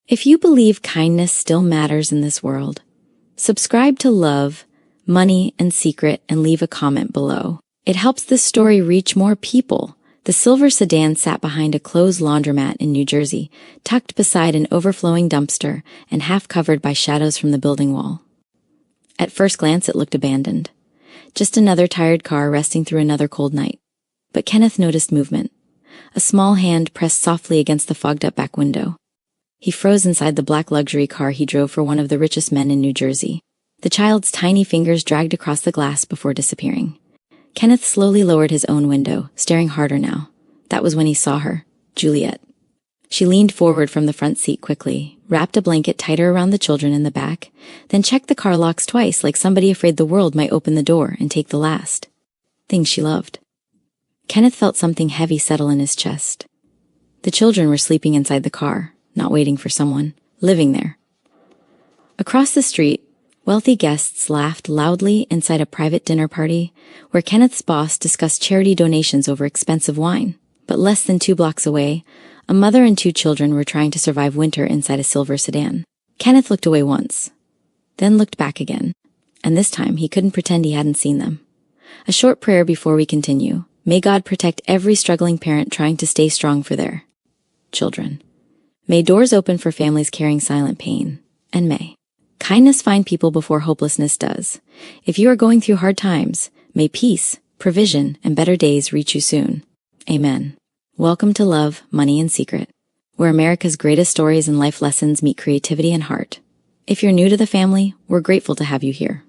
If you believe kindness still matters in this world, subscribe to Love, Money, and Secret and leave a comment below. It helps this story reach more people. The silver sedan sat behind a closed laundromat in New Jersey, tucked beside an overflowing dumpster and half covered by shadows from the building wall. At first glance, it looked abandoned. Just another tired car resting through another cold night. But Kenneth noticed movement. A small hand pressed softly against the fogged-up back window. He froze inside the black luxury car he drove for one of the richest men in New Jersey. The child's tiny fingers dragged across the glass before disappearing. Kenneth slowly lowered his own window, staring harder now. That was when he saw her, Juliet. She leaned forward from the front seat quickly, wrapped a blanket tighter around the children in the back, then checked the car locks twice like somebody afraid the world might open the door and take the last. Things she loved. Kenneth felt something heavy settle in his chest. The children were sleeping inside the car, not waiting for someone, living there. Across the street, wealthy guests laughed loudly inside a private dinner party where Kenneth's boss discussed charity donations over expensive wine. But less than 2 blocks away, a mother and 2 children were trying to survive winter inside a silver sedan. Kenneth looked away once, then looked back again, and this time he couldn't pretend he hadn't seen them. A short prayer before we continue. May God protect every struggling parent trying to stay strong for their children. May doors open for families carrying silent pain, and may kindness find people before hopelessness does. If you are going through hard times, may peace, provision, and better days reach you soon. Amen. Welcome to Love, Money, and Secret, where America's greatest stories and life lessons meet creativity and heart. If you're new to the family, we're grateful to have you here.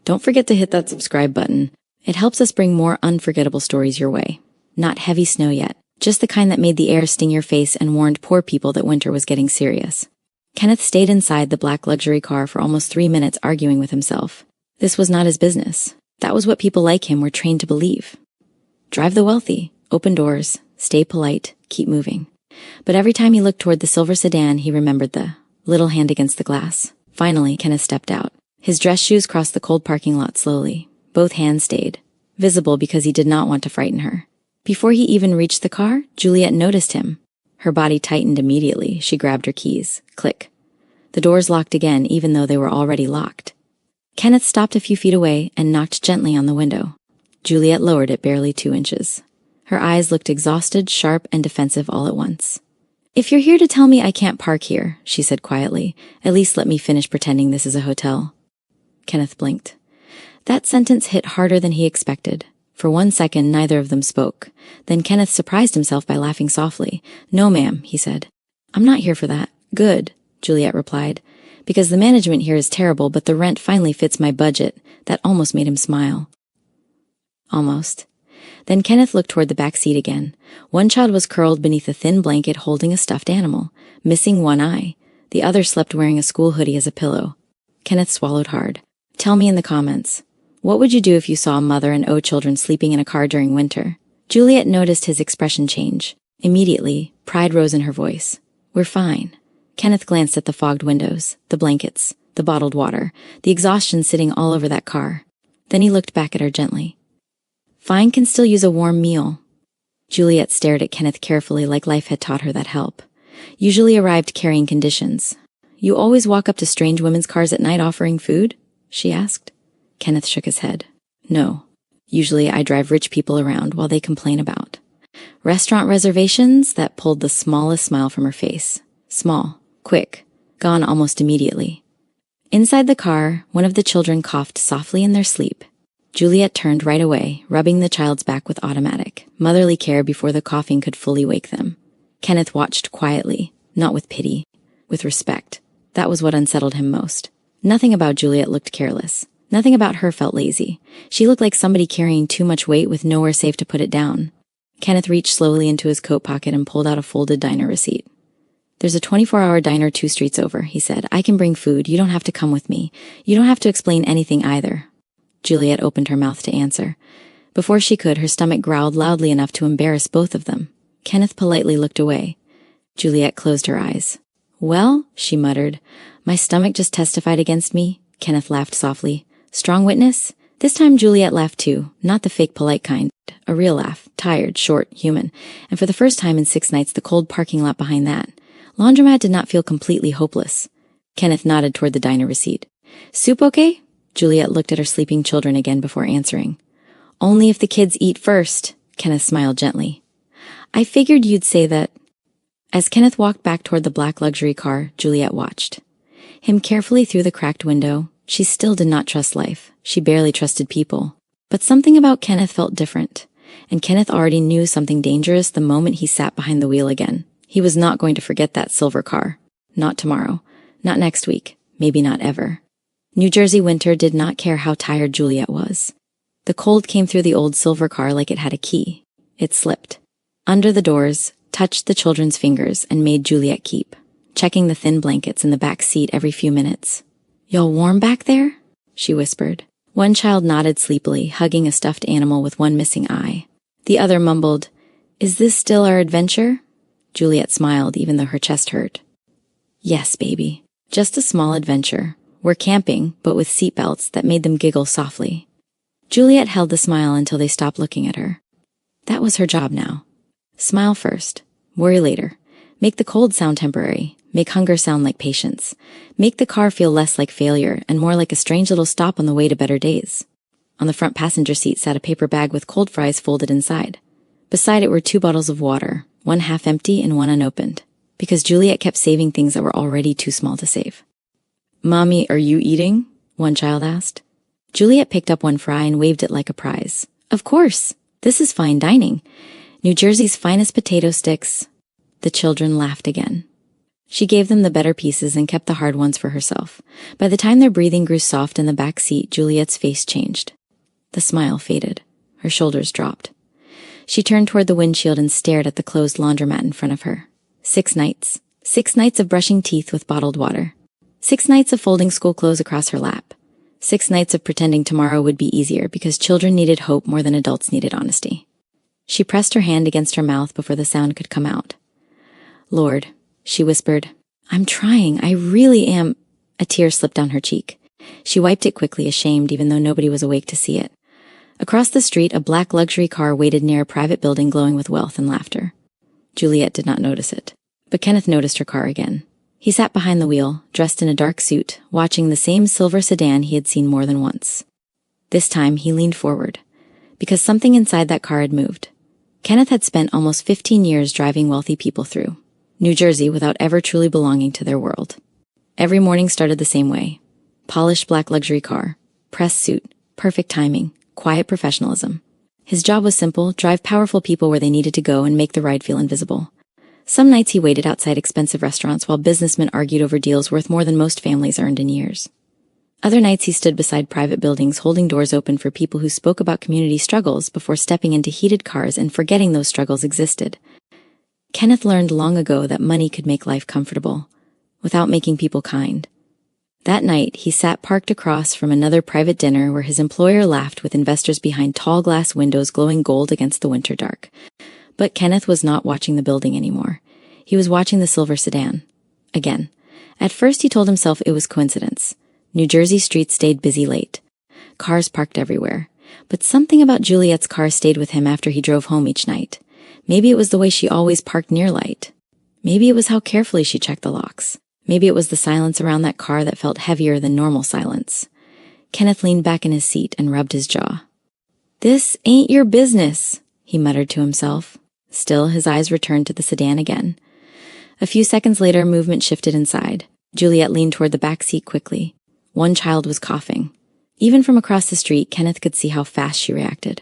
Don't forget to hit that subscribe button. It helps us bring more unforgettable stories your way. Not heavy snow yet, just the kind that made the air sting your face and warned poor people that winter was getting serious. Kenneth stayed inside the black luxury car for almost 3 minutes arguing with himself. This was not his business. That was what people like him were trained to believe. Drive the wealthy, open doors, stay polite, keep moving. But every time he looked toward the silver sedan, he remembered the little hand against the glass. Finally, Kenneth stepped out. His dress shoes crossed the cold parking lot slowly. Both hands stayed, visible because he did not want to frighten her. Before he even reached the car, Juliet noticed him. Her body tightened immediately. She grabbed her keys. Click. The doors locked again, even though they were already locked. Kenneth stopped a few feet away and knocked gently on the window. Juliet lowered it barely 2 inches. Her eyes looked exhausted, sharp, and defensive all at once. If you're here to tell me I can't park here, she said quietly, at least let me finish pretending this is a hotel. Kenneth blinked. That sentence hit harder than he expected. For 1 second, neither of them spoke. Then Kenneth surprised himself by laughing softly. No, ma'am, he said. I'm not here for that. Good, Juliet replied. Because the management here is terrible, but the rent finally fits my budget. That almost made him smile. Almost. Then Kenneth looked toward the back seat again. One child was curled beneath a thin blanket holding a stuffed animal, missing one eye. The other slept wearing a school hoodie as a pillow. Kenneth swallowed hard. Tell me in the comments. What would you do if you saw a mother and 0 children sleeping in a car during winter? Juliet noticed his expression change. Immediately, pride rose in her voice. We're fine. Kenneth glanced at the fogged windows, the blankets, the bottled water, the exhaustion sitting all over that car. Then he looked back at her gently. Fine can still use a warm meal. Juliet stared at Kenneth carefully like life had taught her that help. Usually arrived carrying conditions. You always walk up to strange women's cars at night offering food? She asked. Kenneth shook his head. No. Usually I drive rich people around while they complain about restaurant reservations. That pulled the smallest smile from her face. Small, quick, gone almost immediately. Inside the car, one of the children coughed softly in their sleep. Juliet turned right away, rubbing the child's back with automatic, motherly care before the coughing could fully wake them. Kenneth watched quietly, not with pity, with respect. That was what unsettled him most. Nothing about Juliet looked careless. Nothing about her felt lazy. She looked like somebody carrying too much weight with nowhere safe to put it down. Kenneth reached slowly into his coat pocket and pulled out a folded diner receipt. There's a 24-hour diner 2 streets over, he said. I can bring food. You don't have to come with me. You don't have to explain anything either. Juliet opened her mouth to answer. Before she could, her stomach growled loudly enough to embarrass both of them. Kenneth politely looked away. Juliet closed her eyes. Well, she muttered, my stomach just testified against me. Kenneth laughed softly. Strong witness? This time Juliet laughed too, not the fake polite kind. A real laugh, tired, short, human. And for the first time in 6 nights, the cold parking lot behind that. Laundromat did not feel completely hopeless. Kenneth nodded toward the diner receipt. Soup okay? Juliet looked at her sleeping children again before answering. Only if the kids eat first, Kenneth smiled gently. I figured you'd say that. As Kenneth walked back toward the black luxury car, Juliet watched him carefully through the cracked window. She still did not trust life. She barely trusted people. But something about Kenneth felt different. And Kenneth already knew something dangerous the moment he sat behind the wheel again. He was not going to forget that silver car. Not tomorrow. Not next week. Maybe not ever. New Jersey winter did not care how tired Juliet was. The cold came through the old silver car like it had a key. It slipped under the doors, touched the children's fingers, and made Juliet keep checking the thin blankets in the back seat every few minutes. Y'all warm back there? She whispered. One child nodded sleepily, hugging a stuffed animal with one missing eye. The other mumbled, Is this still our adventure? Juliet smiled, even though her chest hurt. Yes, baby. Just a small adventure. We're camping, but with seatbelts that made them giggle softly. Juliet held the smile until they stopped looking at her. That was her job now. Smile first. Worry later. Make the cold sound temporary. Make hunger sound like patience. Make the car feel less like failure and more like a strange little stop on the way to better days. On the front passenger seat sat a paper bag with cold fries folded inside. Beside it were 2 bottles of water, one half empty and one unopened, because Juliet kept saving things that were already too small to save. Mommy, are you eating? One child asked. Juliet picked up one fry and waved it like a prize. Of course. This is fine dining. New Jersey's finest potato sticks. The children laughed again. She gave them the better pieces and kept the hard ones for herself. By the time their breathing grew soft in the back seat, Juliet's face changed. The smile faded. Her shoulders dropped. She turned toward the windshield and stared at the closed laundromat in front of her. 6 nights. 6 nights of brushing teeth with bottled water. 6 nights of folding school clothes across her lap. 6 nights of pretending tomorrow would be easier because children needed hope more than adults needed honesty. She pressed her hand against her mouth before the sound could come out. Lord, she whispered, I'm trying. I really am. A tear slipped down her cheek. She wiped it quickly, ashamed, even though nobody was awake to see it. Across the street, a black luxury car waited near a private building glowing with wealth and laughter. Juliet did not notice it, but Kenneth noticed her car again. He sat behind the wheel, dressed in a dark suit, watching the same silver sedan he had seen more than once. This time, he leaned forward, because something inside that car had moved. Kenneth had spent almost 15 years driving wealthy people through New Jersey without ever truly belonging to their world. Every morning started the same way. Polished black luxury car, pressed suit, perfect timing, quiet professionalism. His job was simple: drive powerful people where they needed to go and make the ride feel invisible. Some nights he waited outside expensive restaurants while businessmen argued over deals worth more than most families earned in years. Other nights he stood beside private buildings holding doors open for people who spoke about community struggles before stepping into heated cars and forgetting those struggles existed. Kenneth learned long ago that money could make life comfortable, without making people kind. That night, he sat parked across from another private dinner where his employer laughed with investors behind tall glass windows glowing gold against the winter dark. But Kenneth was not watching the building anymore. He was watching the silver sedan. Again. At first he told himself it was coincidence. New Jersey streets stayed busy late. Cars parked everywhere. But something about Juliet's car stayed with him after he drove home each night. Maybe it was the way she always parked near light. Maybe it was how carefully she checked the locks. Maybe it was the silence around that car that felt heavier than normal silence. Kenneth leaned back in his seat and rubbed his jaw. This ain't your business, he muttered to himself. Still, his eyes returned to the sedan again. A few seconds later, movement shifted inside. Juliet leaned toward the back seat quickly. One child was coughing. Even from across the street, Kenneth could see how fast she reacted.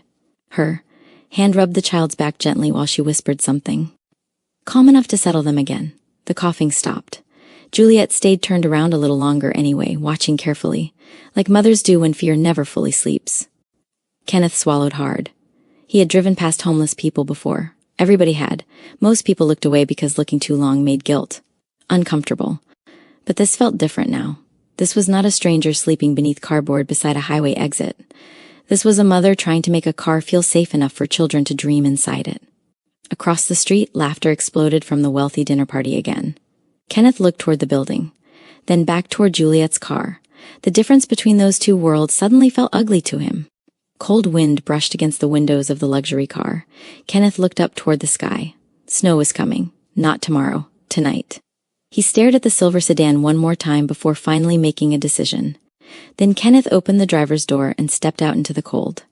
Her hand rubbed the child's back gently while she whispered something. Calm enough to settle them again. The coughing stopped. Juliet stayed turned around a little longer anyway, watching carefully, like mothers do when fear never fully sleeps. Kenneth swallowed hard. He had driven past homeless people before. Everybody had. Most people looked away because looking too long made guilt. Uncomfortable. But this felt different now. This was not a stranger sleeping beneath cardboard beside a highway exit. This was a mother trying to make a car feel safe enough for children to dream inside it. Across the street, laughter exploded from the wealthy dinner party again. Kenneth looked toward the building, then back toward Juliet's car. The difference between those two worlds suddenly felt ugly to him. Cold wind brushed against the windows of the luxury car. Kenneth looked up toward the sky. Snow was coming. Not tomorrow. Tonight. He stared at the silver sedan one more time before finally making a decision. Then Kenneth opened the driver's door and stepped out into the cold.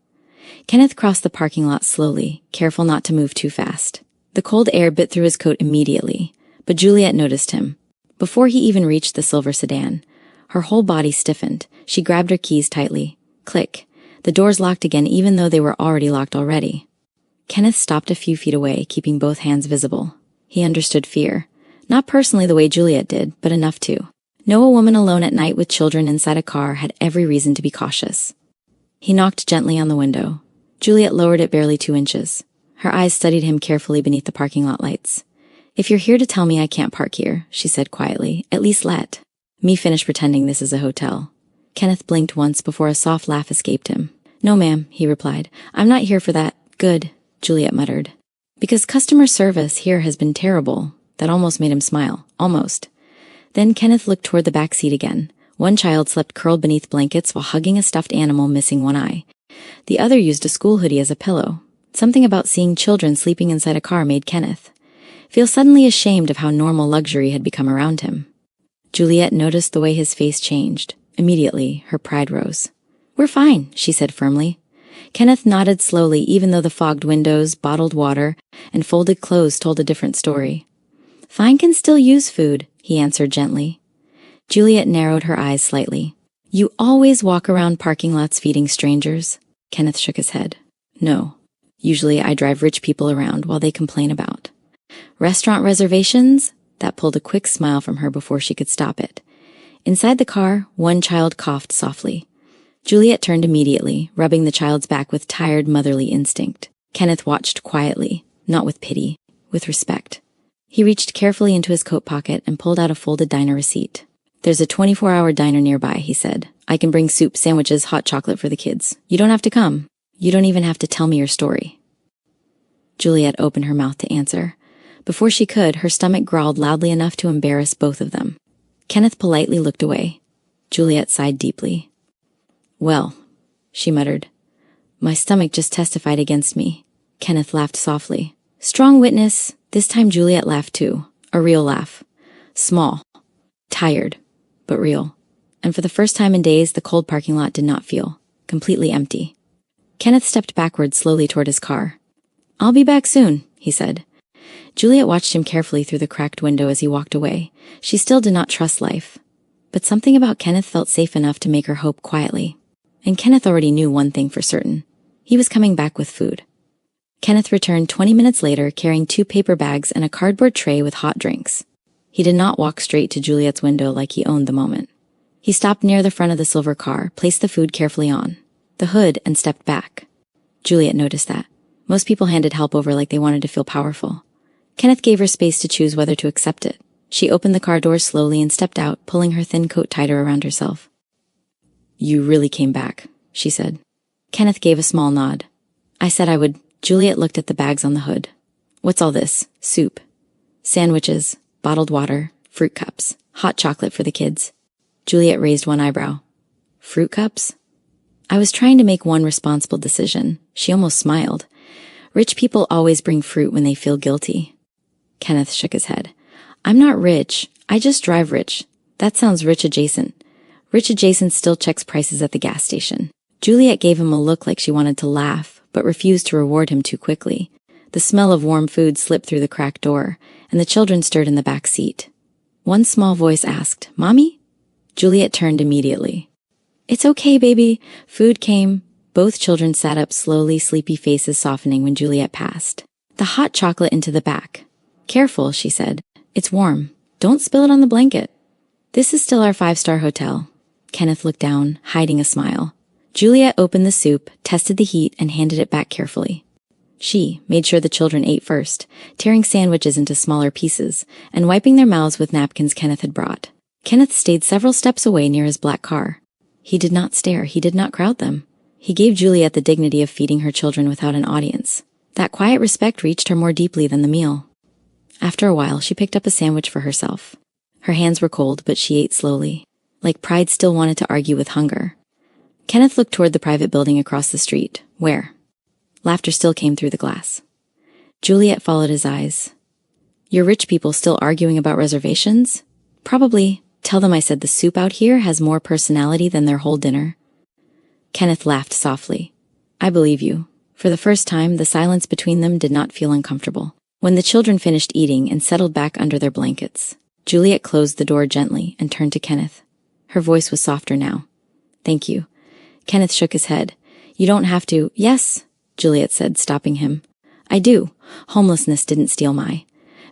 Kenneth crossed the parking lot slowly, careful not to move too fast. The cold air bit through his coat immediately, but Juliet noticed him. Before he even reached the silver sedan, her whole body stiffened. She grabbed her keys tightly. Click. The doors locked again even though they were already locked already. Kenneth stopped a few feet away, keeping both hands visible. He understood fear. Not personally the way Juliet did, but enough to know a woman alone at night with children inside a car had every reason to be cautious. He knocked gently on the window. Juliet lowered it barely 2 inches. Her eyes studied him carefully beneath the parking lot lights. "If you're here to tell me I can't park here," she said quietly, "at least let me finish pretending this is a hotel." Kenneth blinked once before a soft laugh escaped him. "No, ma'am," he replied. "I'm not here for that." "Good," Juliet muttered. "Because customer service here has been terrible." That almost made him smile. Almost. Then Kenneth looked toward the back seat again. One child slept curled beneath blankets while hugging a stuffed animal missing one eye. The other used a school hoodie as a pillow. Something about seeing children sleeping inside a car made Kenneth feel suddenly ashamed of how normal luxury had become around him. Juliet noticed the way his face changed. Immediately, her pride rose. "We're fine," she said firmly. Kenneth nodded slowly even though the fogged windows, bottled water, and folded clothes told a different story. "Fine can still use food," he answered gently. Juliet narrowed her eyes slightly. "You always walk around parking lots feeding strangers?" Kenneth shook his head. "No. Usually I drive rich people around while they complain about restaurant reservations." That pulled a quick smile from her before she could stop it. Inside the car, one child coughed softly. Juliet turned immediately, rubbing the child's back with tired motherly instinct. Kenneth watched quietly, not with pity, with respect. He reached carefully into his coat pocket and pulled out a folded diner receipt. "There's a 24-hour diner nearby," he said. "I can bring soup, sandwiches, hot chocolate for the kids. You don't have to come. You don't even have to tell me your story." Juliet opened her mouth to answer. Before she could, her stomach growled loudly enough to embarrass both of them. Kenneth politely looked away. Juliet sighed deeply. "Well," she muttered, "my stomach just testified against me." Kenneth laughed softly. "Strong witness." This time Juliet laughed too. A real laugh. Small. Tired. But real. And for the first time in days, the cold parking lot did not feel completely empty. Kenneth stepped backward slowly toward his car. "I'll be back soon," he said. Juliet watched him carefully through the cracked window as he walked away. She still did not trust life. But something about Kenneth felt safe enough to make her hope quietly. And Kenneth already knew one thing for certain. He was coming back with food. Kenneth returned 20 minutes later carrying 2 paper bags and a cardboard tray with hot drinks. He did not walk straight to Juliet's window like he owned the moment. He stopped near the front of the silver car, placed the food carefully on the hood, and stepped back. Juliet noticed that. Most people handed help over like they wanted to feel powerful. Kenneth gave her space to choose whether to accept it. She opened the car doors slowly and stepped out, pulling her thin coat tighter around herself. "You really came back," she said. Kenneth gave a small nod. "I said I would." Juliet looked at the bags on the hood. "What's all this? Soup, sandwiches, bottled water, fruit cups, hot chocolate for the kids." Juliet raised one eyebrow. "Fruit cups?" "I was trying to make one responsible decision." She almost smiled. "Rich people always bring fruit when they feel guilty." Kenneth shook his head. "I'm not rich. I just drive rich. That sounds rich adjacent. Rich adjacent still checks prices at the gas station." Juliet gave him a look like she wanted to laugh, but refused to reward him too quickly. The smell of warm food slipped through the cracked door, and the children stirred in the back seat. One small voice asked, "Mommy?" Juliet turned immediately. "It's okay, baby." Food came. Both children sat up slowly, sleepy faces softening when Juliet passed. The hot chocolate into the back. "Careful," she said. "It's warm. Don't spill it on the blanket." "This is still our 5-star hotel." Kenneth looked down, hiding a smile. Juliet opened the soup, tested the heat, and handed it back carefully. She made sure the children ate first, tearing sandwiches into smaller pieces, and wiping their mouths with napkins Kenneth had brought. Kenneth stayed several steps away near his black car. He did not stare, he did not crowd them. He gave Juliet the dignity of feeding her children without an audience. That quiet respect reached her more deeply than the meal. After a while, she picked up a sandwich for herself. Her hands were cold, but she ate slowly. Like pride still wanted to argue with hunger. Kenneth looked toward the private building across the street, where laughter still came through the glass. Juliet followed his eyes. "Your rich people still arguing about reservations?" Probably. Tell them I said the soup out here has more personality than their whole dinner. Kenneth laughed softly. I believe you. For the first time, the silence between them did not feel uncomfortable. When the children finished eating and settled back under their blankets, Juliet closed the door gently and turned to Kenneth. Her voice was softer now. Thank you. Kenneth shook his head. You don't have to. Yes, Juliet said, stopping him. I do. Homelessness didn't steal my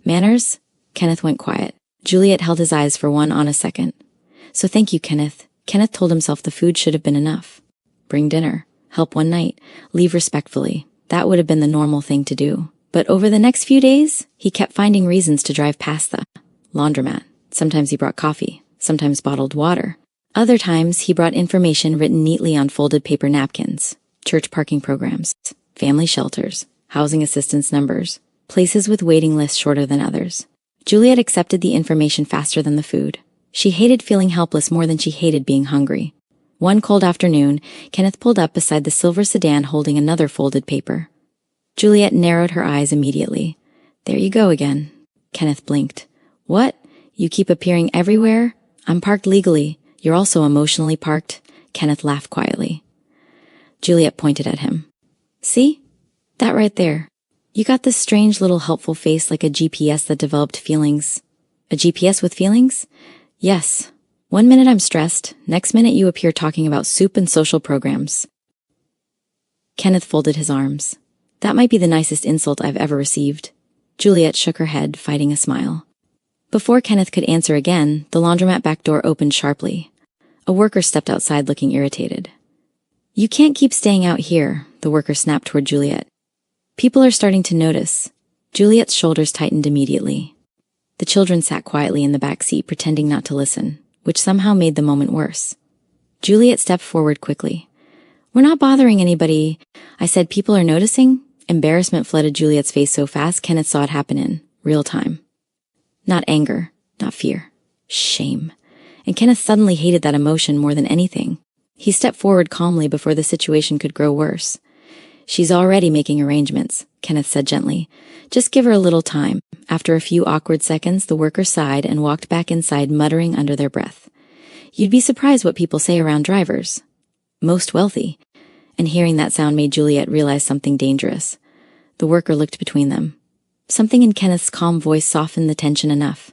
manners. Kenneth went quiet. Juliet held his eyes for one honest second. So thank you, Kenneth. Kenneth told himself the food should have been enough. Bring dinner. Help one night. Leave respectfully. That would have been the normal thing to do. But over the next few days, he kept finding reasons to drive past the laundromat. Sometimes he brought coffee. Sometimes bottled water. Other times, he brought information written neatly on folded paper napkins. Church parking programs. Family shelters. Housing assistance numbers. Places with waiting lists shorter than others. Juliet accepted the information faster than the food. She hated feeling helpless more than she hated being hungry. One cold afternoon, Kenneth pulled up beside the silver sedan holding another folded paper. Juliet narrowed her eyes immediately. There you go again. Kenneth blinked. What? You keep appearing everywhere? I'm parked legally. You're also emotionally parked. Kenneth laughed quietly. Juliet pointed at him. See? That right there. You got this strange little helpful face like a GPS that developed feelings. A GPS with feelings? Yes. 1 minute I'm stressed, next minute you appear talking about soup and social programs. Kenneth folded his arms. That might be the nicest insult I've ever received. Juliet shook her head, fighting a smile. Before Kenneth could answer again, the laundromat back door opened sharply. A worker stepped outside looking irritated. You can't keep staying out here, the worker snapped toward Juliet. People are starting to notice. Juliet's shoulders tightened immediately. The children sat quietly in the back seat, pretending not to listen, which somehow made the moment worse. Juliet stepped forward quickly. We're not bothering anybody. I said people are noticing. Embarrassment flooded Juliet's face so fast Kenneth saw it happen in real time. Not anger, not fear. Shame. And Kenneth suddenly hated that emotion more than anything. He stepped forward calmly before the situation could grow worse. She's already making arrangements, Kenneth said gently. Just give her a little time. After a few awkward seconds, the worker sighed and walked back inside, muttering under their breath. You'd be surprised what people say around drivers. Most wealthy. And hearing that sound made Juliet realize something dangerous. The worker looked between them. Something in Kenneth's calm voice softened the tension enough.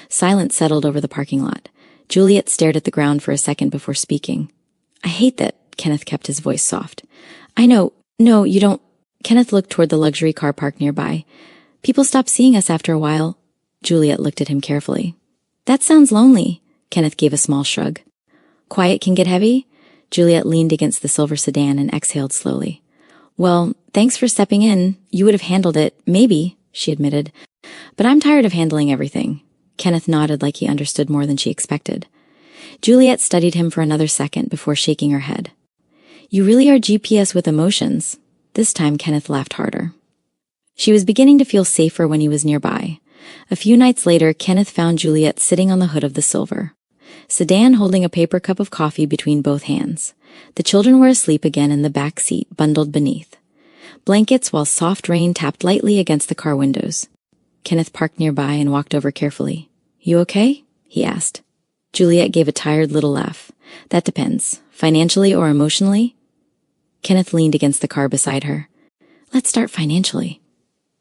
Silence settled over the parking lot. Juliet stared at the ground for a second before speaking. I hate that, Kenneth kept his voice soft. I know. No, you don't. Kenneth looked toward the luxury car park nearby. People stop seeing us after a while. Juliet looked at him carefully. That sounds lonely. Kenneth gave a small shrug. Quiet can get heavy? Juliet leaned against the silver sedan and exhaled slowly. Well, thanks for stepping in. You would have handled it, maybe, she admitted. But I'm tired of handling everything. Kenneth nodded like he understood more than she expected. Juliet studied him for another second before shaking her head. You really are GPS with emotions. This time Kenneth laughed harder. She was beginning to feel safer when he was nearby. A few nights later, Kenneth found Juliet sitting on the hood of the silver sedan holding a paper cup of coffee between both hands. The children were asleep again in the back seat, bundled beneath blankets while soft rain tapped lightly against the car windows. Kenneth parked nearby and walked over carefully. You okay? He asked. Juliet gave a tired little laugh. That depends. Financially or emotionally? Kenneth leaned against the car beside her. Let's start financially.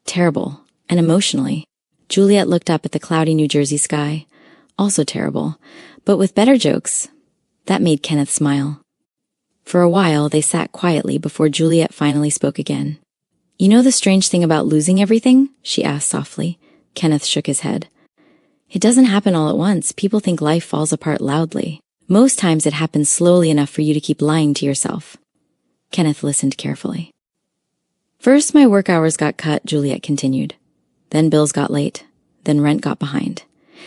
Terrible. And emotionally. Juliet looked up at the cloudy New Jersey sky. Also terrible. But with better jokes. That made Kenneth smile. For a while, they sat quietly before Juliet finally spoke again. You know the strange thing about losing everything? She asked softly. Kenneth shook his head. It doesn't happen all at once. People think life falls apart loudly. Most times it happens slowly enough for you to keep lying to yourself. Kenneth listened carefully. First, my work hours got cut, Juliet continued. Then bills got late. Then rent got behind.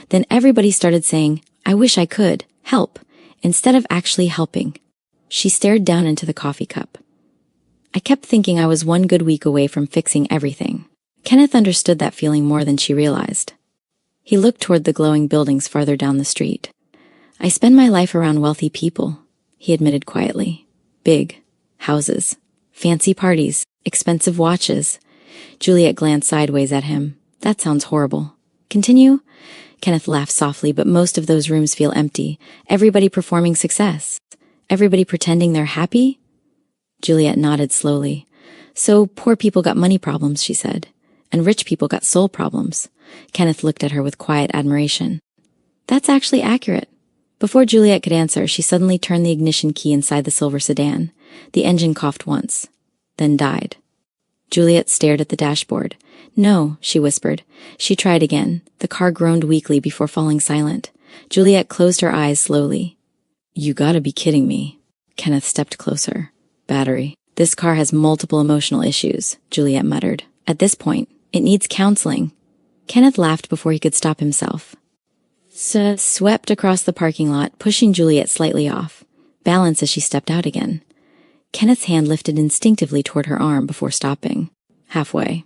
Then everybody started saying, I wish I could, help, instead of actually helping. She stared down into the coffee cup. I kept thinking I was one good week away from fixing everything. Kenneth understood that feeling more than she realized. He looked toward the glowing buildings farther down the street. I spend my life around wealthy people, he admitted quietly. Big houses, fancy parties, expensive watches. Juliet glanced sideways at him. That sounds horrible. Continue? Kenneth laughed softly, but most of those rooms feel empty. Everybody performing success. Everybody pretending they're happy? Juliet nodded slowly. So poor people got money problems, she said, and rich people got soul problems. Kenneth looked at her with quiet admiration. That's actually accurate. Before Juliet could answer, she suddenly turned the ignition key inside the silver sedan. The engine coughed once, then died. Juliet stared at the dashboard. No, she whispered. She tried again. The car groaned weakly before falling silent. Juliet closed her eyes slowly. You gotta be kidding me. Kenneth stepped closer. Battery. This car has multiple emotional issues, Juliet muttered. At this point, it needs counseling. Kenneth laughed before he could stop himself. Swept across the parking lot, pushing Juliet slightly off. Balance as she stepped out again. Kenneth's hand lifted instinctively toward her arm before stopping. Halfway.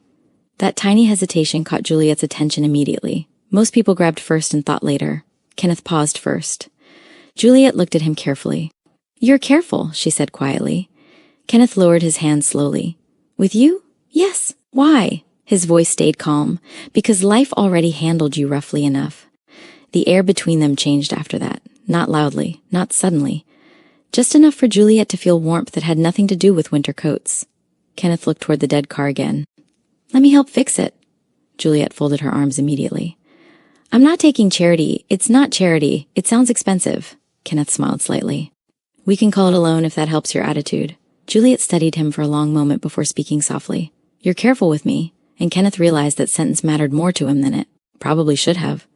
That tiny hesitation caught Juliet's attention immediately. Most people grabbed first and thought later. Kenneth paused first. Juliet looked at him carefully. You're careful, she said quietly. Kenneth lowered his hand slowly. With you? Yes. Why? His voice stayed calm. Because life already handled you roughly enough. The air between them changed after that. Not loudly, not suddenly. Just enough for Juliet to feel warmth that had nothing to do with winter coats. Kenneth looked toward the dead car again. Let me help fix it. Juliet folded her arms immediately. I'm not taking charity. It's not charity. It sounds expensive. Kenneth smiled slightly. We can call it a loan if that helps your attitude. Juliet studied him for a long moment before speaking softly. You're careful with me. And Kenneth realized that sentence mattered more to him than it probably should have.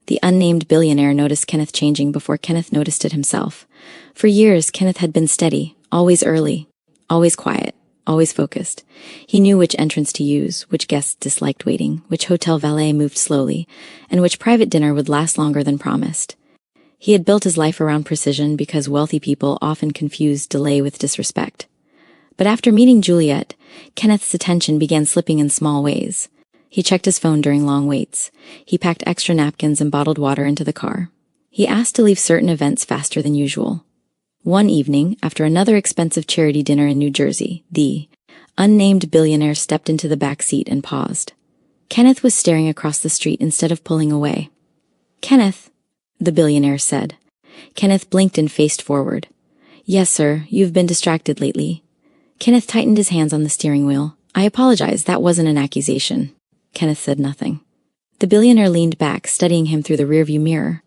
The unnamed billionaire noticed Kenneth changing before Kenneth noticed it himself. For years, Kenneth had been steady, always early, always quiet, always focused. He knew which entrance to use, which guests disliked waiting, which hotel valet moved slowly, and which private dinner would last longer than promised. He had built his life around precision because wealthy people often confused delay with disrespect. But after meeting Juliet, Kenneth's attention began slipping in small ways. He checked his phone during long waits. He packed extra napkins and bottled water into the car. He asked to leave certain events faster than usual. One evening, after another expensive charity dinner in New Jersey, the unnamed billionaire stepped into the back seat and paused. Kenneth was staring across the street instead of pulling away. Kenneth, the billionaire said. Kenneth blinked and faced forward. Yes, sir, you've been distracted lately. Kenneth tightened his hands on the steering wheel. I apologize, that wasn't an accusation. Kenneth said nothing. The billionaire leaned back, studying him through the rearview mirror.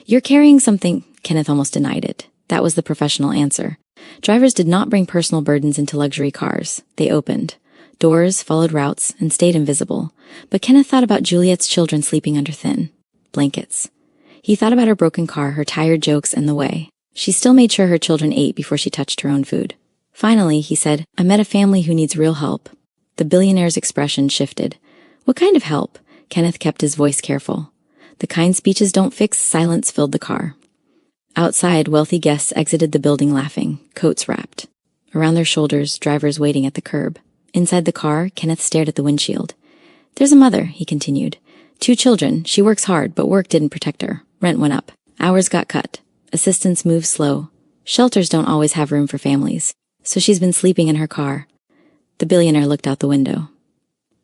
You're carrying something. Kenneth almost denied it. That was the professional answer. Drivers did not bring personal burdens into luxury cars. They opened. Doors followed routes and stayed invisible. But Kenneth thought about Juliet's children sleeping under thin blankets. He thought about her broken car, her tired jokes, and the way she still made sure her children ate before she touched her own food. Finally, he said, I met a family who needs real help. The billionaire's expression shifted. What kind of help? Kenneth kept his voice careful. The kind speeches don't fix. Silence filled the car. Outside, wealthy guests exited the building laughing, coats wrapped. Around their shoulders, drivers waiting at the curb. Inside the car, Kenneth stared at the windshield. There's a mother, he continued. 2 children. She works hard, but work didn't protect her. Rent went up. Hours got cut. Assistants move slow. Shelters don't always have room for families. So she's been sleeping in her car. The billionaire looked out the window.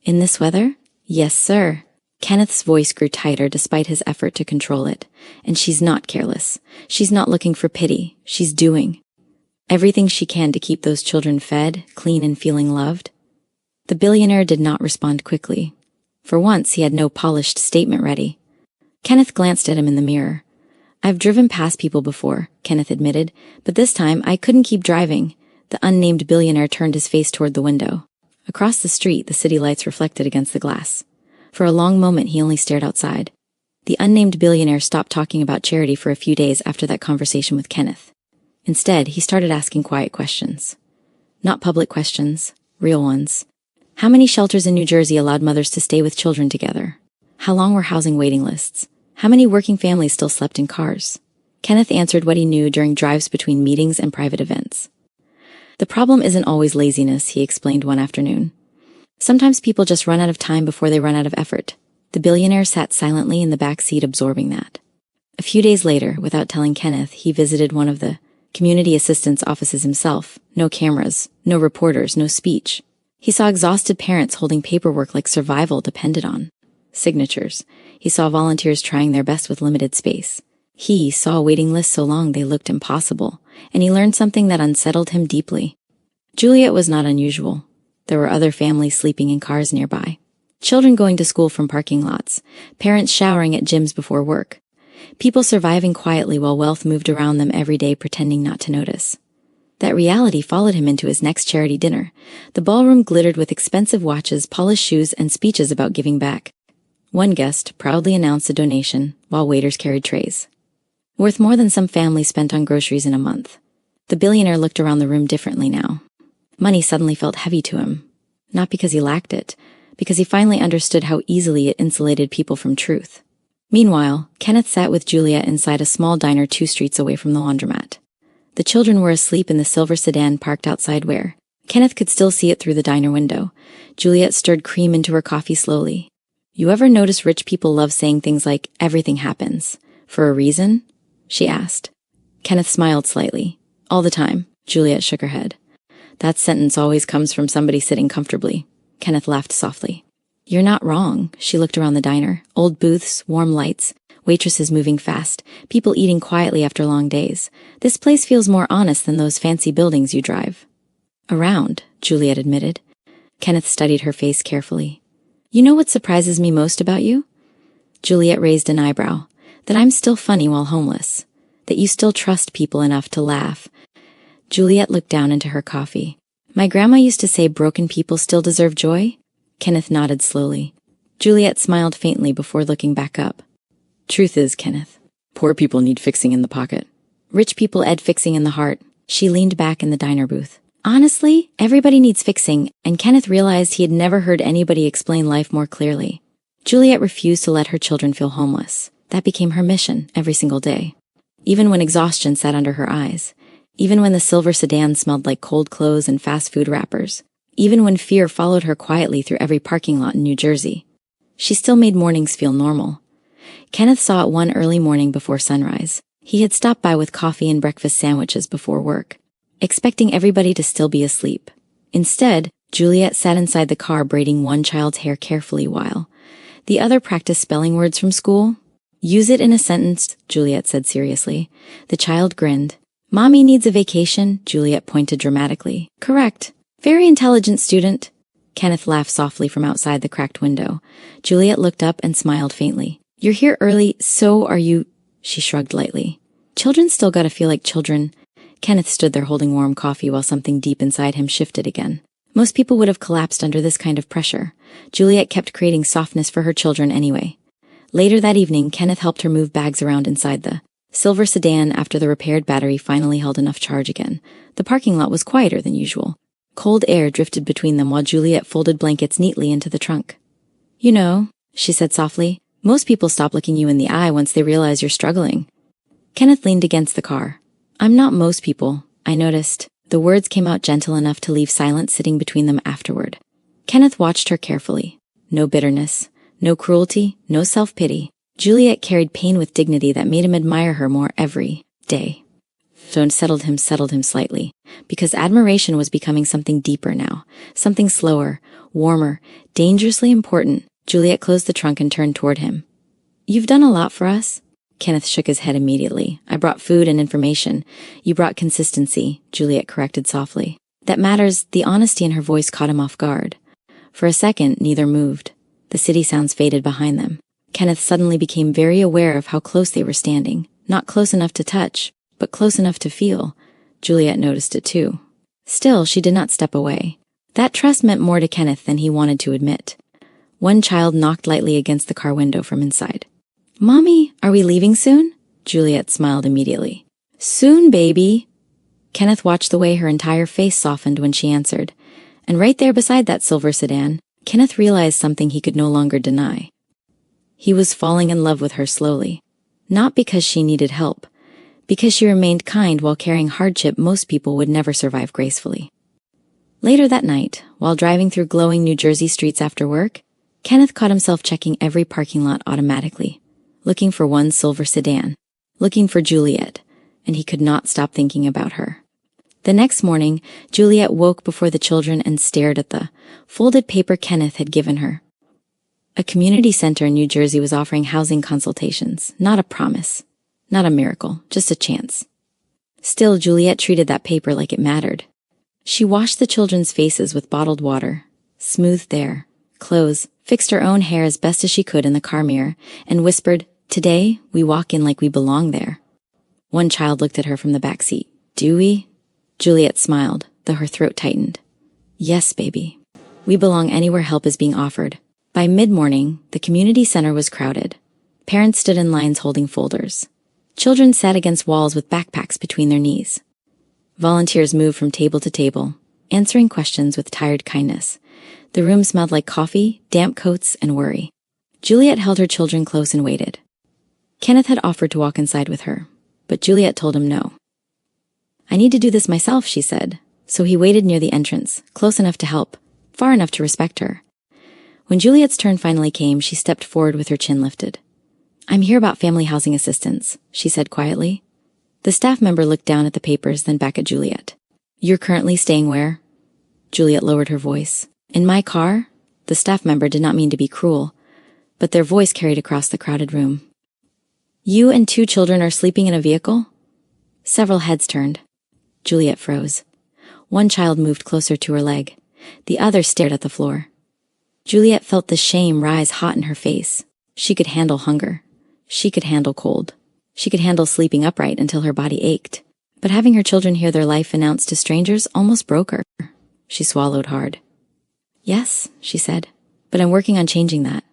In this weather? Yes, sir. Kenneth's voice grew tighter despite his effort to control it. And she's not careless. She's not looking for pity. She's doing everything she can to keep those children fed, clean, and feeling loved. The billionaire did not respond quickly. For once, he had no polished statement ready. Kenneth glanced at him in the mirror. I've driven past people before, Kenneth admitted, but this time I couldn't keep driving. The unnamed billionaire turned his face toward the window. Across the street, the city lights reflected against the glass. For a long moment, he only stared outside. The unnamed billionaire stopped talking about charity for a few days after that conversation with Kenneth. Instead, he started asking quiet questions. Not public questions, real ones. How many shelters in New Jersey allowed mothers to stay with children together? How long were housing waiting lists? How many working families still slept in cars? Kenneth answered what he knew during drives between meetings and private events. The problem isn't always laziness, he explained one afternoon. Sometimes people just run out of time before they run out of effort. The billionaire sat silently in the back seat absorbing that. A few days later, without telling Kenneth, he visited one of the community assistance offices himself. No cameras, no reporters, no speech. He saw exhausted parents holding paperwork like survival depended on. signatures. He saw volunteers trying their best with limited space. He saw waiting lists so long they looked impossible, and he learned something that unsettled him deeply. Juliet was not unusual. There were other families sleeping in cars nearby, children going to school from parking lots, parents showering at gyms before work, people surviving quietly while wealth moved around them every day pretending not to notice. That reality followed him into his next charity dinner. The ballroom glittered with expensive watches, polished shoes, and speeches about giving back. One guest proudly announced a donation, while waiters carried trays. Worth more than some families spent on groceries in a month. The billionaire looked around the room differently now. Money suddenly felt heavy to him. Not because he lacked it, because he finally understood how easily it insulated people from truth. Meanwhile, Kenneth sat with Juliet inside a small diner 2 streets away from the laundromat. The children were asleep in the silver sedan parked outside where Kenneth could still see it through the diner window. Juliet stirred cream into her coffee slowly. You ever notice rich people love saying things like, everything happens for a reason? She asked. Kenneth smiled slightly. All the time. Juliet shook her head. That sentence always comes from somebody sitting comfortably. Kenneth laughed softly. You're not wrong. She looked around the diner. Old booths, warm lights, waitresses moving fast, people eating quietly after long days. This place feels more honest than those fancy buildings you drive around, Juliet admitted. Kenneth studied her face carefully. You know what surprises me most about you? Juliet raised an eyebrow. That I'm still funny while homeless. That you still trust people enough to laugh. Juliet looked down into her coffee. My grandma used to say broken people still deserve joy? Kenneth nodded slowly. Juliet smiled faintly before looking back up. Truth is, Kenneth, poor people need fixing in the pocket. Rich people add fixing in the heart. She leaned back in the diner booth. Honestly, everybody needs fixing, and Kenneth realized he had never heard anybody explain life more clearly. Juliet refused to let her children feel homeless. That became her mission every single day. Even when exhaustion sat under her eyes. Even when the silver sedan smelled like cold clothes and fast food wrappers. Even when fear followed her quietly through every parking lot in New Jersey. She still made mornings feel normal. Kenneth saw it one early morning before sunrise. He had stopped by with coffee and breakfast sandwiches before work, expecting everybody to still be asleep. Instead, Juliet sat inside the car braiding one child's hair carefully while the other practiced spelling words from school. Use it in a sentence, Juliet said seriously. The child grinned. Mommy needs a vacation, Juliet pointed dramatically. Correct. Very intelligent student. Kenneth laughed softly from outside the cracked window. Juliet looked up and smiled faintly. You're here early, so are you... She shrugged lightly. Children still gotta feel like children. Kenneth stood there holding warm coffee while something deep inside him shifted again. Most people would have collapsed under this kind of pressure. Juliet kept creating softness for her children anyway. Later that evening, Kenneth helped her move bags around inside the silver sedan after the repaired battery finally held enough charge again. The parking lot was quieter than usual. Cold air drifted between them while Juliet folded blankets neatly into the trunk. You know, she said softly, most people stop looking you in the eye once they realize you're struggling. Kenneth leaned against the car. I'm not most people, I noticed. The words came out gentle enough to leave silence sitting between them afterward. Kenneth watched her carefully. No bitterness, no cruelty, no self-pity. Juliet carried pain with dignity that made him admire her more every day. Tone settled him slightly, because admiration was becoming something deeper now, something slower, warmer, dangerously important. Juliet closed the trunk and turned toward him. You've done a lot for us. Kenneth shook his head immediately. I brought food and information. You brought consistency, Juliet corrected softly. That matters. The honesty in her voice caught him off guard. For a second, neither moved. The city sounds faded behind them. Kenneth suddenly became very aware of how close they were standing. Not close enough to touch, but close enough to feel. Juliet noticed it too. Still, she did not step away. That trust meant more to Kenneth than he wanted to admit. One child knocked lightly against the car window from inside. Mommy, are we leaving soon? Juliet smiled immediately. Soon, baby. Kenneth watched the way her entire face softened when she answered. And right there beside that silver sedan, Kenneth realized something he could no longer deny. He was falling in love with her slowly. Not because she needed help, because she remained kind while carrying hardship most people would never survive gracefully. Later that night, while driving through glowing New Jersey streets after work, Kenneth caught himself checking every parking lot automatically, looking for one silver sedan, looking for Juliet, and he could not stop thinking about her. The next morning, Juliet woke before the children and stared at the folded paper Kenneth had given her. A community center in New Jersey was offering housing consultations. Not a promise. Not a miracle. Just a chance. Still, Juliet treated that paper like it mattered. She washed the children's faces with bottled water, smoothed their clothes, fixed her own hair as best as she could in the car mirror, and whispered, "Today, we walk in like we belong there." One child looked at her from the back seat. "Do we?" Juliet smiled, though her throat tightened. "Yes, baby. We belong anywhere help is being offered." By mid-morning, the community center was crowded. Parents stood in lines holding folders. Children sat against walls with backpacks between their knees. Volunteers moved from table to table, answering questions with tired kindness. The room smelled like coffee, damp coats, and worry. Juliet held her children close and waited. Kenneth had offered to walk inside with her, but Juliet told him no. "I need to do this myself," she said, so he waited near the entrance, close enough to help, far enough to respect her. When Juliet's turn finally came, she stepped forward with her chin lifted. "I'm here about family housing assistance," she said quietly. The staff member looked down at the papers, then back at Juliet. "You're currently staying where?" Juliet lowered her voice. "In my car?" The staff member did not mean to be cruel, but their voice carried across the crowded room. "You and 2 children are sleeping in a vehicle?" Several heads turned. Juliet froze. One child moved closer to her leg. The other stared at the floor. Juliet felt the shame rise hot in her face. She could handle hunger. She could handle cold. She could handle sleeping upright until her body ached. But having her children hear their life announced to strangers almost broke her. She swallowed hard. "Yes," she said, "but I'm working on changing that.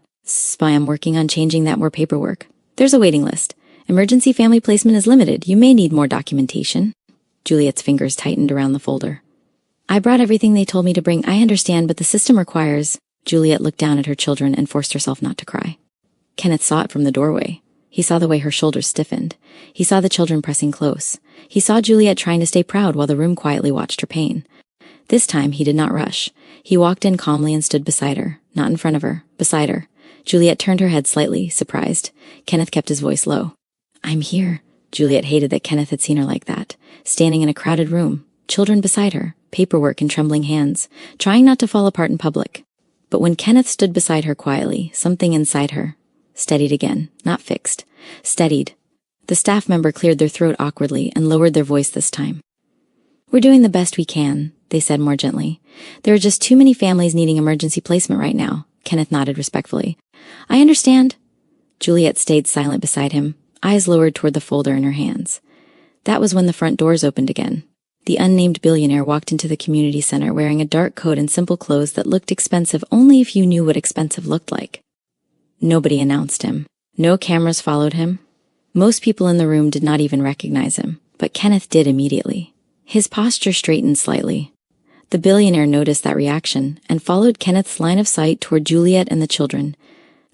I'm working on changing that more paperwork. There's a waiting list. Emergency family placement is limited. You may need more documentation." Juliet's fingers tightened around the folder. "I brought everything they told me to bring. I understand, but the system requires..." Juliet looked down at her children and forced herself not to cry. Kenneth saw it from the doorway. He saw the way her shoulders stiffened. He saw the children pressing close. He saw Juliet trying to stay proud while the room quietly watched her pain. This time, he did not rush. He walked in calmly and stood beside her. Not in front of her, beside her. Juliet turned her head slightly, surprised. Kenneth kept his voice low. "I'm here." Juliet hated that Kenneth had seen her like that, standing in a crowded room, children beside her, paperwork in trembling hands, trying not to fall apart in public. But when Kenneth stood beside her quietly, something inside her steadied again, not fixed, steadied. The staff member cleared their throat awkwardly and lowered their voice this time. "We're doing the best we can," they said more gently. "There are just too many families needing emergency placement right now." Kenneth nodded respectfully. "I understand." Juliet stayed silent beside him, eyes lowered toward the folder in her hands. That was when the front doors opened again. The unnamed billionaire walked into the community center wearing a dark coat and simple clothes that looked expensive only if you knew what expensive looked like. Nobody announced him. No cameras followed him. Most people in the room did not even recognize him, but Kenneth did immediately. His posture straightened slightly. The billionaire noticed that reaction and followed Kenneth's line of sight toward Juliet and the children.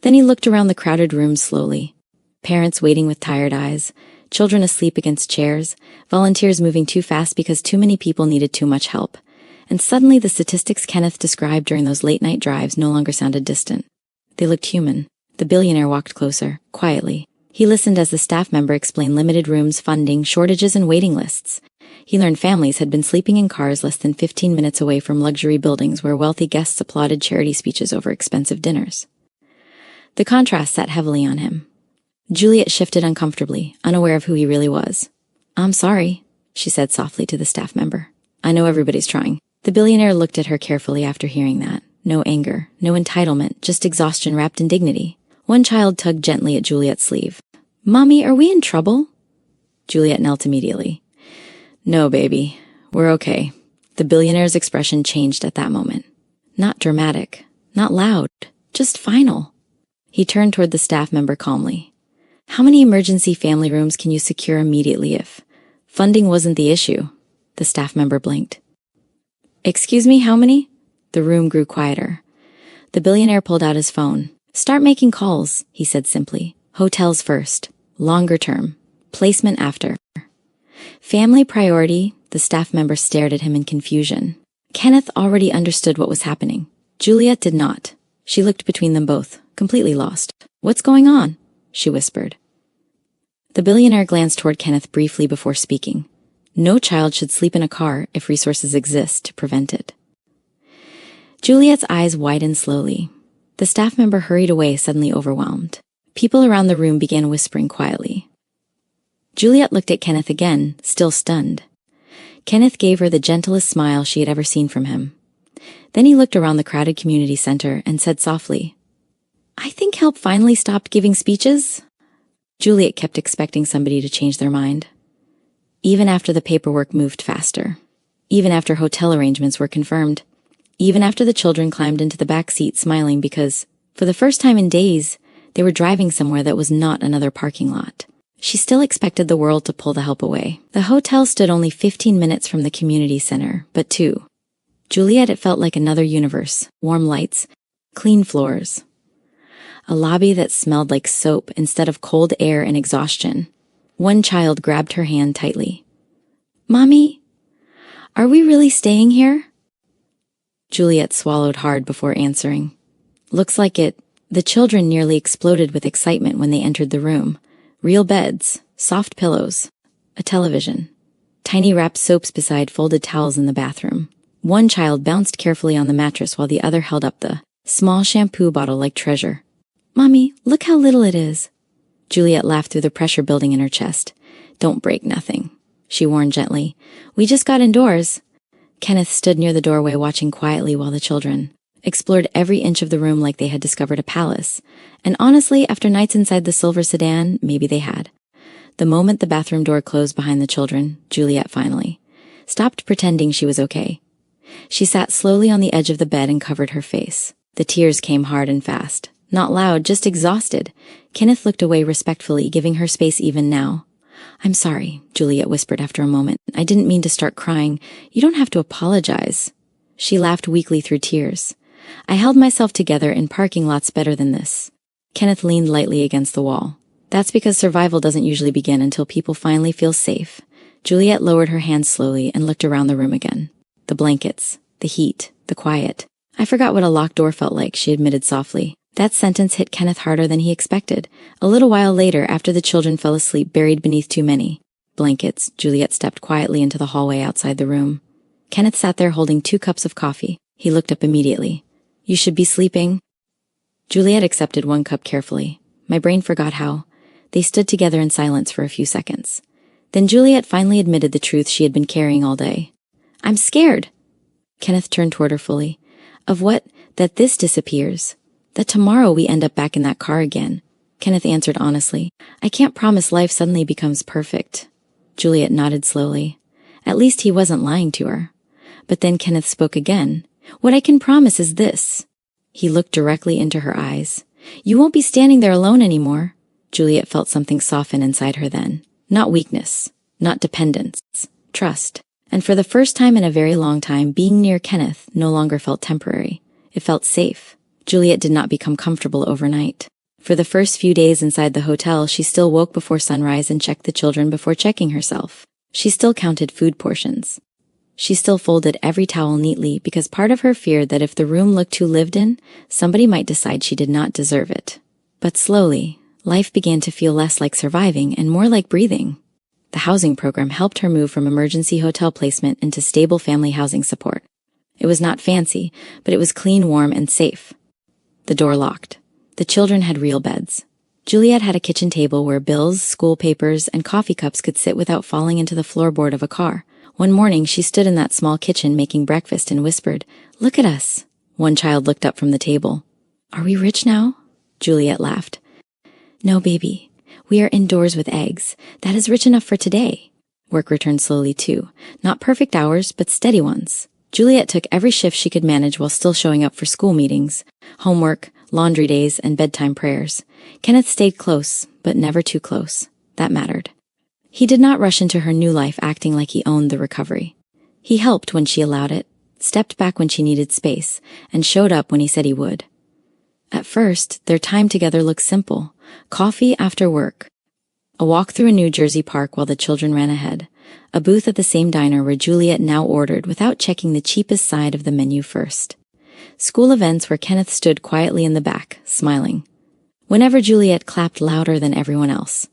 Then he looked around the crowded room slowly. Parents waiting with tired eyes, children asleep against chairs, volunteers moving too fast because too many people needed too much help. And suddenly the statistics Kenneth described during those late-night drives no longer sounded distant. They looked human. The billionaire walked closer, quietly. He listened as the staff member explained limited rooms, funding, shortages, and waiting lists. He learned families had been sleeping in cars less than 15 minutes away from luxury buildings where wealthy guests applauded charity speeches over expensive dinners. The contrast sat heavily on him. Juliet shifted uncomfortably, unaware of who he really was. "I'm sorry," she said softly to the staff member. "I know everybody's trying." The billionaire looked at her carefully after hearing that. No anger, no entitlement, just exhaustion wrapped in dignity. One child tugged gently at Juliet's sleeve. "Mommy, are we in trouble?" Juliet knelt immediately. "No, baby. We're okay." The billionaire's expression changed at that moment. Not dramatic, not loud, just final. He turned toward the staff member calmly. "How many emergency family rooms can you secure immediately if funding wasn't the issue?" The staff member blinked. "Excuse me, how many?" The room grew quieter. The billionaire pulled out his phone. "Start making calls," he said simply. "Hotels first. Longer term. Placement after." Family priority, the staff member stared at him in confusion. Kenneth already understood what was happening. Juliet did not. She looked between them both, completely lost. "What's going on?" she whispered. The billionaire glanced toward Kenneth briefly before speaking. No child should sleep in a car if resources exist to prevent it. Juliet's eyes widened slowly. The staff member hurried away, suddenly overwhelmed. People around the room began whispering quietly. Juliet looked at Kenneth again, still stunned. Kenneth gave her the gentlest smile she had ever seen from him. Then he looked around the crowded community center and said softly, "I think help finally stopped giving speeches." Juliet kept expecting somebody to change their mind. Even after the paperwork moved faster. Even after hotel arrangements were confirmed. Even after the children climbed into the back seat smiling because, for the first time in days, they were driving somewhere that was not another parking lot. She still expected the world to pull the help away. The hotel stood only 15 minutes from the community center, but to Juliet it felt like another universe. Warm lights, clean floors. A lobby that smelled like soap instead of cold air and exhaustion. One child grabbed her hand tightly. "Mommy, are we really staying here?" Juliet swallowed hard before answering. "Looks like it." The children nearly exploded with excitement when they entered the room. Real beds, soft pillows, a television, tiny wrapped soaps beside folded towels in the bathroom. One child bounced carefully on the mattress while the other held up the small shampoo bottle like treasure. "Mommy, look how little it is." Juliet laughed through the pressure building in her chest. "Don't break nothing," she warned gently. "We just got indoors." Kenneth stood near the doorway watching quietly while the children explored every inch of the room like they had discovered a palace. And honestly, after nights inside the silver sedan, maybe they had. The moment the bathroom door closed behind the children, Juliet finally stopped pretending she was okay. She sat slowly on the edge of the bed and covered her face. The tears came hard and fast. Not loud, just exhausted. Kenneth looked away respectfully, giving her space even now. "I'm sorry," Juliet whispered after a moment. "I didn't mean to start crying. You don't have to apologize." She laughed weakly through tears. "I held myself together in parking lots better than this." Kenneth leaned lightly against the wall. "That's because survival doesn't usually begin until people finally feel safe." Juliet lowered her hands slowly and looked around the room again. The blankets, the heat, the quiet. "I forgot what a locked door felt like," she admitted softly. That sentence hit Kenneth harder than he expected. A little while later, after the children fell asleep buried beneath too many blankets, Juliet stepped quietly into the hallway outside the room. Kenneth sat there holding 2 cups of coffee. He looked up immediately. "You should be sleeping." Juliet accepted 1 cup carefully. My brain forgot how. They stood together in silence for a few seconds. Then Juliet finally admitted the truth she had been carrying all day. "I'm scared." Kenneth turned toward her fully. "Of what? That this disappears. That tomorrow we end up back in that car again." Kenneth answered honestly. "I can't promise life suddenly becomes perfect." Juliet nodded slowly. At least he wasn't lying to her. But then Kenneth spoke again. "What I can promise is this." He looked directly into her eyes. "You won't be standing there alone anymore." Juliet felt something soften inside her then. Not weakness, not dependence, trust. And for the first time in a very long time, being near Kenneth no longer felt temporary. It felt safe. Juliet did not become comfortable overnight. For the first few days inside the hotel, she still woke before sunrise and checked the children before checking herself. She still counted food portions. She still folded every towel neatly because part of her feared that if the room looked too lived in, somebody might decide she did not deserve it. But slowly, life began to feel less like surviving and more like breathing. The housing program helped her move from emergency hotel placement into stable family housing support. It was not fancy, but it was clean, warm, and safe. The door locked. The children had real beds. Juliet had a kitchen table where bills, school papers, and coffee cups could sit without falling into the floorboard of a car. One morning, she stood in that small kitchen making breakfast and whispered, "Look at us." One child looked up from the table. "Are we rich now?" Juliet laughed. "No, baby. We are indoors with eggs. That is rich enough for today." Work returned slowly too. Not perfect hours, but steady ones. Juliet took every shift she could manage while still showing up for school meetings, homework, laundry days, and bedtime prayers. Kenneth stayed close, but never too close. That mattered. He did not rush into her new life acting like he owned the recovery. He helped when she allowed it, stepped back when she needed space, and showed up when he said he would. At first, their time together looked simple. Coffee after work. A walk through a New Jersey park while the children ran ahead. A booth at the same diner where Juliet now ordered without checking the cheapest side of the menu first. School events where Kenneth stood quietly in the back, smiling. Whenever Juliet clapped louder than everyone else.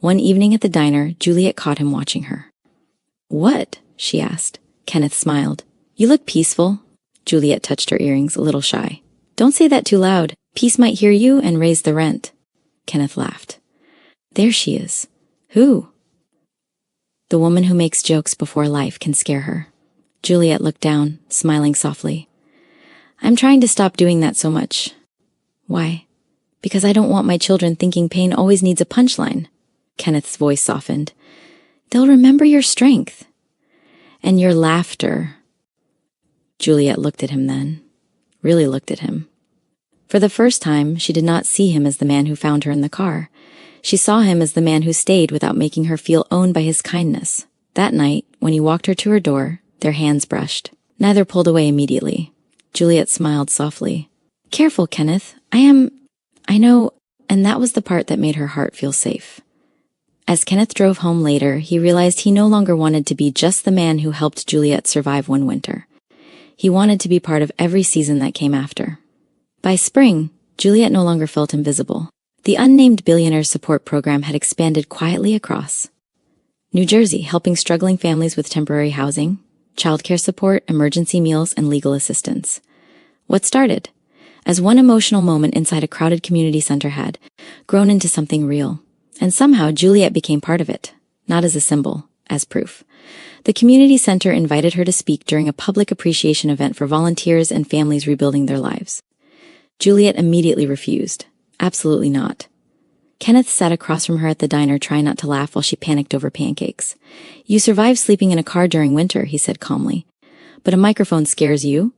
One evening at the diner, Juliet caught him watching her. "What?" she asked. Kenneth smiled. "You look peaceful." Juliet touched her earrings, a little shy. "Don't say that too loud." Peace might hear you and raise the rent. Kenneth laughed. There she is. Who? The woman who makes jokes before life can scare her. Juliet looked down, smiling softly. I'm trying to stop doing that so much. Why? Because I don't want my children thinking pain always needs a punchline. Kenneth's voice softened. They'll remember your strength. And your laughter. Juliet looked at him then. Really looked at him. For the first time, she did not see him as the man who found her in the car. She saw him as the man who stayed without making her feel owned by his kindness. That night, when he walked her to her door, their hands brushed. Neither pulled away immediately. Juliet smiled softly. Careful, Kenneth. I know, and that was the part that made her heart feel safe. As Kenneth drove home later, he realized he no longer wanted to be just the man who helped Juliet survive one winter. He wanted to be part of every season that came after. By spring, Juliet no longer felt invisible. The unnamed Billionaire support program had expanded quietly across New Jersey, helping struggling families with temporary housing, childcare support, emergency meals, and legal assistance. What started as one emotional moment inside a crowded community center had grown into something real. And somehow Juliet became part of it, not as a symbol, as proof. The community center invited her to speak during a public appreciation event for volunteers and families rebuilding their lives. Juliet immediately refused. Absolutely not. Kenneth sat across from her at the diner, trying not to laugh while she panicked over pancakes. You survived sleeping in a car during winter, he said calmly. But a microphone scares you?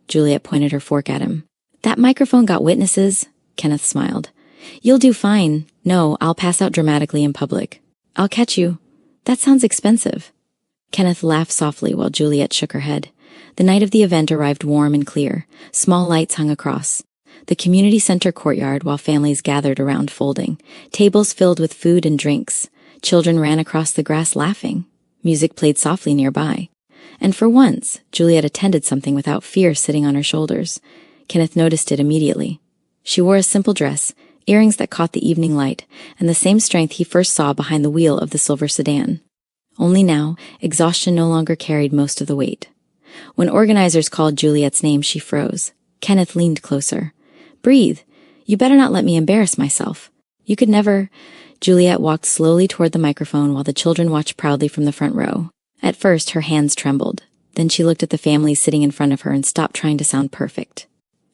Juliet pointed her fork at him. That microphone got witnesses, Kenneth smiled. You'll do fine. No, I'll pass out dramatically in public. I'll catch you. That sounds expensive. Kenneth laughed softly while Juliet shook her head. The night of the event arrived warm and clear. Small lights hung across the community center courtyard while families gathered around folding. Tables filled with food and drinks. Children ran across the grass laughing. Music played softly nearby. And for once, Juliet attended something without fear sitting on her shoulders. Kenneth noticed it immediately. She wore a simple dress, earrings that caught the evening light, and the same strength he first saw behind the wheel of the silver sedan. Only now, exhaustion no longer carried most of the weight. When organizers called Juliet's name, she froze. Kenneth leaned closer. Breathe. You better not let me embarrass myself. You could never. Juliet walked slowly toward the microphone while the children watched proudly from the front row. At first, her hands trembled. Then she looked at the families sitting in front of her and stopped trying to sound perfect.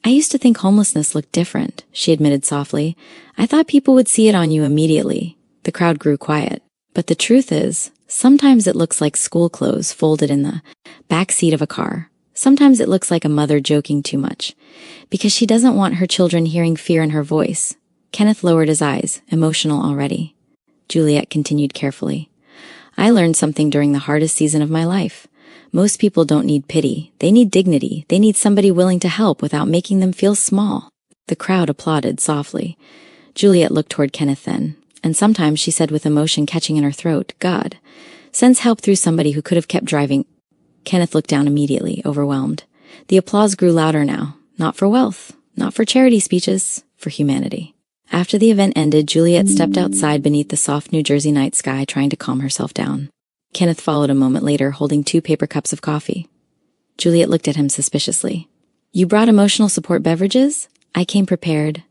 I used to think homelessness looked different, she admitted softly. I thought people would see it on you immediately. The crowd grew quiet. But the truth is, sometimes it looks like school clothes folded in the back seat of a car. Sometimes it looks like a mother joking too much, because she doesn't want her children hearing fear in her voice. Kenneth lowered his eyes, emotional already. Juliet continued carefully. I learned something during the hardest season of my life. Most people don't need pity. They need dignity. They need somebody willing to help without making them feel small. The crowd applauded softly. Juliet looked toward Kenneth then, and sometimes she said with emotion catching in her throat, God, sends help through somebody who could have kept driving. Kenneth looked down immediately, overwhelmed. The applause grew louder now. Not for wealth, not for charity speeches, for humanity. After the event ended, Juliet stepped outside beneath the soft New Jersey night sky, trying to calm herself down. Kenneth followed a moment later, holding 2 paper cups of coffee. Juliet looked at him suspiciously. You brought emotional support beverages? I came prepared.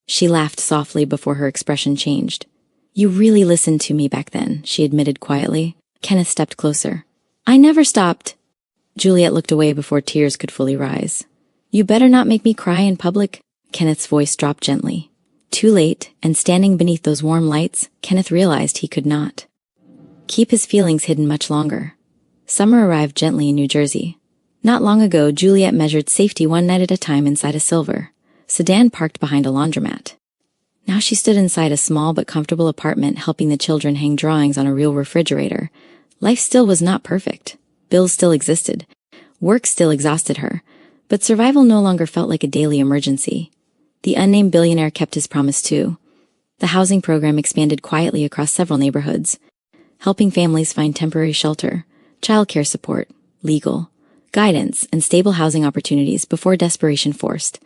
She laughed softly before her expression changed. You really listened to me back then, she admitted quietly. Kenneth stepped closer. I never stopped. Juliet looked away before tears could fully rise. You better not make me cry in public. Kenneth's voice dropped gently. Too late, and standing beneath those warm lights, Kenneth realized he could not keep his feelings hidden much longer. Summer arrived gently in New Jersey. Not long ago, Juliet measured safety one night at a time inside a silver sedan parked behind a laundromat. Now she stood inside a small but comfortable apartment, helping the children hang drawings on a real refrigerator. Life still was not perfect. Bills still existed. Work still exhausted her. But survival no longer felt like a daily emergency. The unnamed billionaire kept his promise too. The housing program expanded quietly across several neighborhoods, helping families find temporary shelter, childcare support, legal guidance, and stable housing opportunities before desperation forced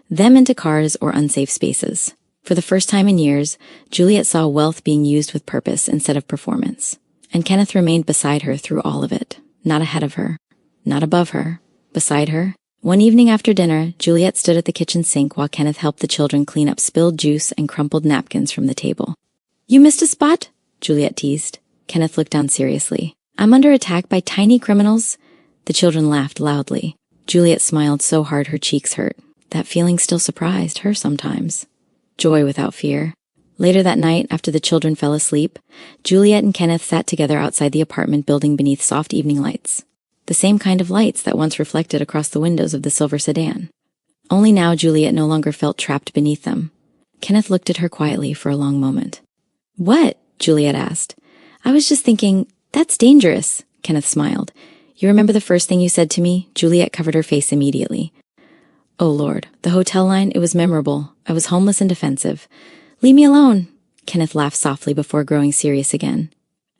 them into cars or unsafe spaces. For the first time in years, Juliet saw wealth being used with purpose instead of performance. And Kenneth remained beside her through all of it. Not ahead of her, not above her, beside her, One evening after dinner, Juliet stood at the kitchen sink while Kenneth helped the children clean up spilled juice and crumpled napkins from the table. "You missed a spot?" Juliet teased. Kenneth looked down seriously. "I'm under attack by tiny criminals." The children laughed loudly. Juliet smiled so hard her cheeks hurt. That feeling still surprised her sometimes. Joy without fear. Later that night, after the children fell asleep, Juliet and Kenneth sat together outside the apartment building beneath soft evening lights. The same kind of lights that once reflected across the windows of the silver sedan. Only now Juliet no longer felt trapped beneath them. Kenneth looked at her quietly for a long moment. "What?" Juliet asked. "I was just thinking, that's dangerous." Kenneth smiled. "You remember the first thing you said to me?" Juliet covered her face immediately. "Oh Lord, the hotel line, it was memorable. I was homeless and defensive. Leave me alone." Kenneth laughed softly before growing serious again.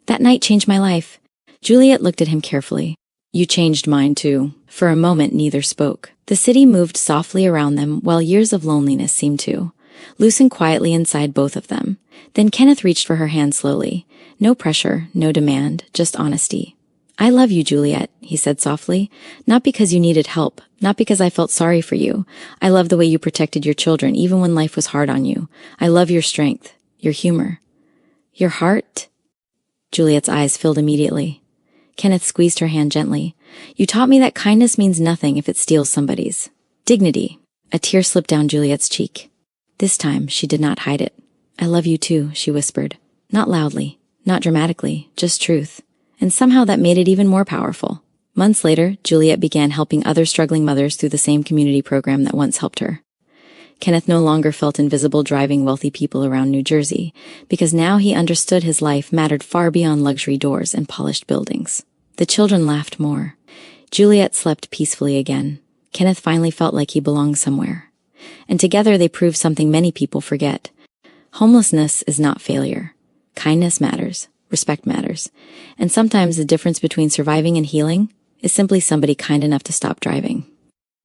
"That night changed my life." Juliet looked at him carefully. "You changed mine too." For a moment neither spoke. The city moved softly around them while years of loneliness seemed to loosen quietly inside both of them. Then Kenneth reached for her hand slowly. No pressure, no demand, just honesty. "I love you, Juliet," he said softly. "Not because you needed help, not because I felt sorry for you. I love the way you protected your children even when life was hard on you. I love your strength, your humor. Your heart?" Juliet's eyes filled immediately. Kenneth squeezed her hand gently. "You taught me that kindness means nothing if it steals somebody's dignity." A tear slipped down Juliet's cheek. This time she did not hide it. "I love you too," she whispered. Not loudly, not dramatically, just truth. And somehow that made it even more powerful. Months later, Juliet began helping other struggling mothers through the same community program that once helped her. Kenneth no longer felt invisible driving wealthy people around New Jersey, because now he understood his life mattered far beyond luxury doors and polished buildings. The children laughed more. Juliet slept peacefully again. Kenneth finally felt like he belonged somewhere. And together they proved something many people forget. Homelessness is not failure. Kindness matters. Respect matters. And sometimes the difference between surviving and healing is simply somebody kind enough to stop driving.